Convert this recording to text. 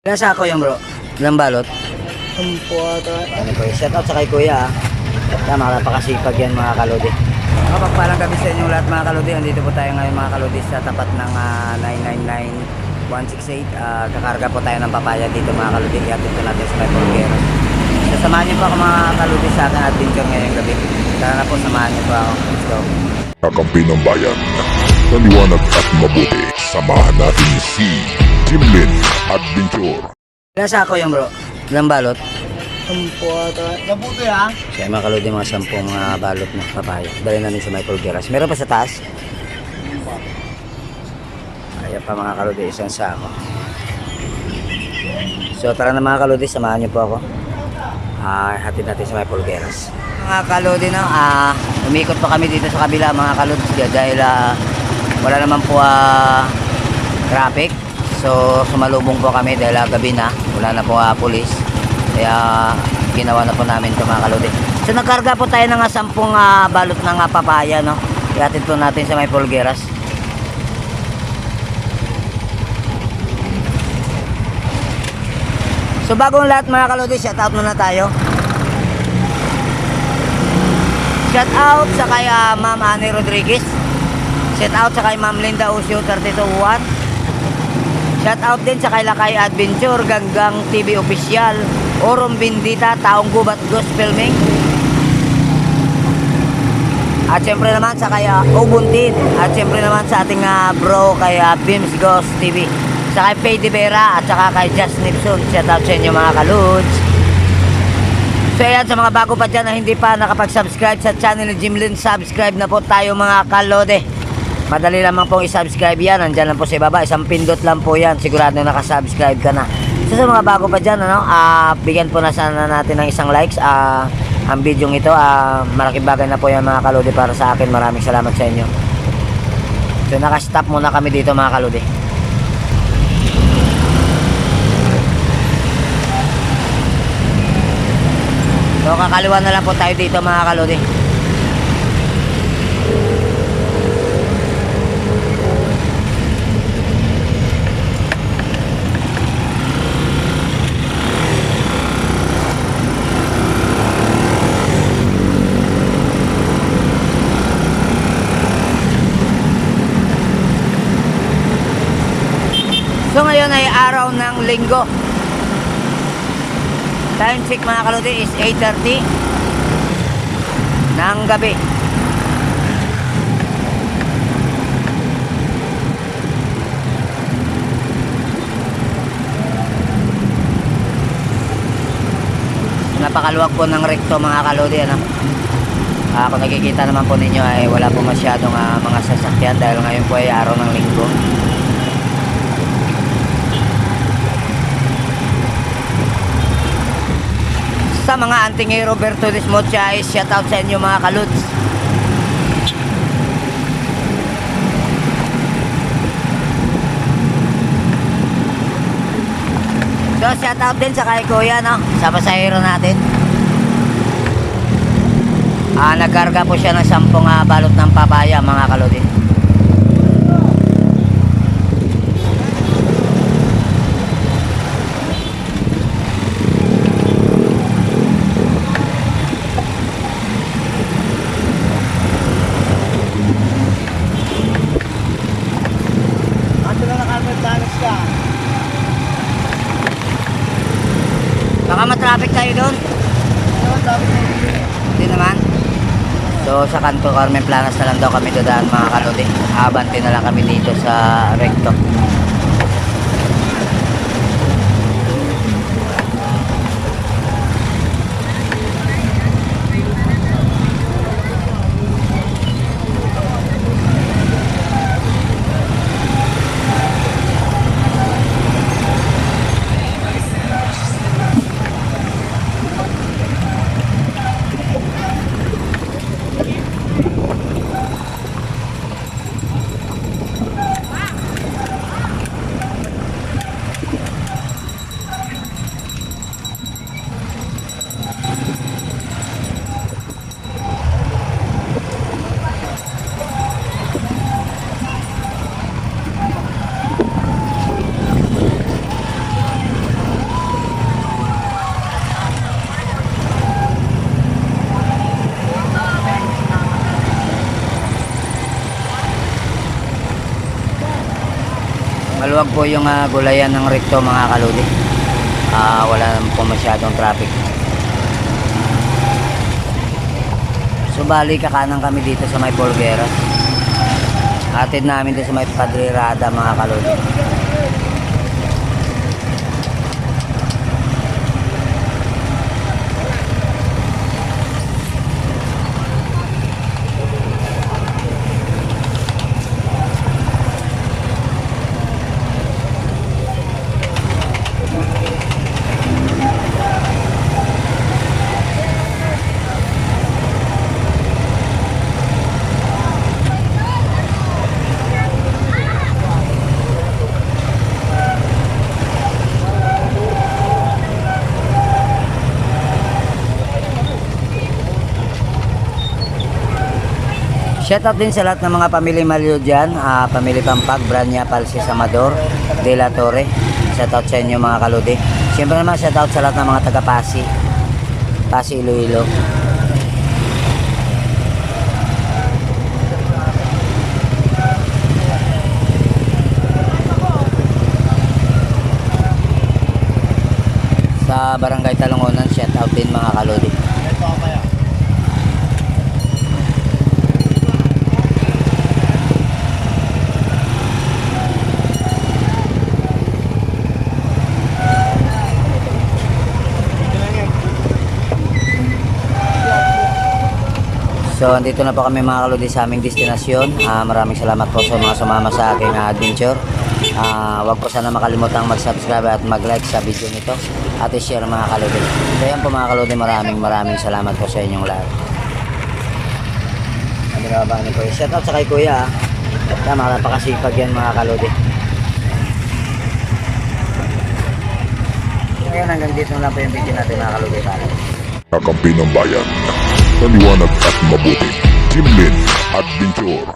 Ilan sako yung bro? Ilang balot? 10 ata. Ano po, shout out sa kay kuya ha. Tama, napakasipag yan mga kalodi. Mapagpalang gabi sa inyong lahat mga kalodi. Andito po tayo ngayon mga kalodi sa tapat ng 999168. Kakarga po tayo ng papaya dito mga kalodi. Ihatid po natin sa may Polguero. Sasamahan niyo po ako mga kalodi sa ating adventure ngayong gabi. Tara na po, samahan niyo po ako. Let's go. Kakampi ng bayan, maliwanag at mabuti. Samahan natin si Jimlin Adventure. Ilan sako yung bro? Ilang balot? 10 ata. Nabuti ha? Kaya mga kalodi, mga 10 balot na papaya. Dali namin sa may Polguero. Meron pa sa taas? Ayan pa mga kalodi, isang sako. So tara na mga kalodi, samahan niyo po ako. Hatid natin sa may Polguero. Mga kalodi na, umikot pa kami dito sa kabila mga kalodi dahil wala naman po traffic. So sumalubong po kami dahil gabi na, wala na po pulis. Kaya ginawa na po namin ito mga kalodi. So nagkarga po tayo ng 10 balot ng papaya, no? Ihatid po natin sa may Polguero. So bagong lahat mga kalodi, shout out muna tayo. Shout out sa kay Ma'am Annie Rodriguez. Shout out sa kay Ma'am Linda Usio 321. Shout out din sa kay Lakay Adventure, Ganggang TV Official, Orong Bindita, Taong Gubat Gospelming. At syempre naman sa kay Ubuntin. At syempre naman sa ating bro kay Bims Ghost TV. Sa kay Faye De Vera at saka kay Just Nipson. Shout out sa inyo mga kaludes. So ayan, sa mga bago pa dyan na hindi pa nakapag-subscribe sa channel ni Jimlin, subscribe na po tayo mga kalode. Madali lamang pong i-subscribe yan. Nandyan lang po sa ibaba. Isang pindot lang po yan. Sigurado nakasubscribe ka na. So sa mga bago pa dyan, bigyan po na sana natin ng isang likes. Ang video ito, malaking bagay na po yan mga kalode para sa akin. Maraming salamat sa inyo. So nakastop muna kami dito mga kalode. So kakaliwa na lang po tayo dito mga kalode. So ngayon ay araw ng linggo. Time check mga kalodi is 8:30 ng gabi. Napakaluwag po ng rekto mga kalodi, kung nakikita naman po ninyo ay wala po masyadong mga sasakyan dahil ngayon po ay araw ng linggo. Sa mga anting Roberto Desmocha ay shout out sa inyo mga kaluds. So shout out din sa kay kuya, no? Sa pasahero natin. Nagkarga po siya ng 10 balot ng papaya mga kaludi. Baka matraffic tayo doon. Hindi naman. So sa kanto Carmen Planas na lang daw kami dadaan mga kalodi. Abante na lang kami dito sa recto. maluwag po yung gulayan ng recto mga kaludi. Wala naman po masyadong traffic. So bali kakanan kami dito sa may Polgueras. Atid namin dito sa may Padre Rada mga kaludi. Shoutout din sa lahat ng mga pamilya Malyo dyan, pamilya Pampag, Branya, Palsis, Amador, De La Torre. Shoutout sa inyo mga kaludi. Siyempre naman shoutout sa lahat ng mga taga Pasi, Pasi Iloilo. Sa Barangay Talungonan, shoutout din mga kaludi. So, andito na po kami mga kaludi sa aming destinasyon. Maraming salamat po sa mga sumama sa aking adventure. Huwag po sana makalimutang mag-subscribe at mag-like sa video nito at i-share mga kaludi. So, yan po mga kaludi, maraming salamat po sa inyong lahat. Ano na ba ni Kuya? Shoutout sa kay Kuya. Tama, napakasipag yan mga kaludi. Ngayon, hanggang dito na lang po yung video natin mga kaludi. Kakampi ng bayan, maliwanag at mabuti. Jimlin Adventure.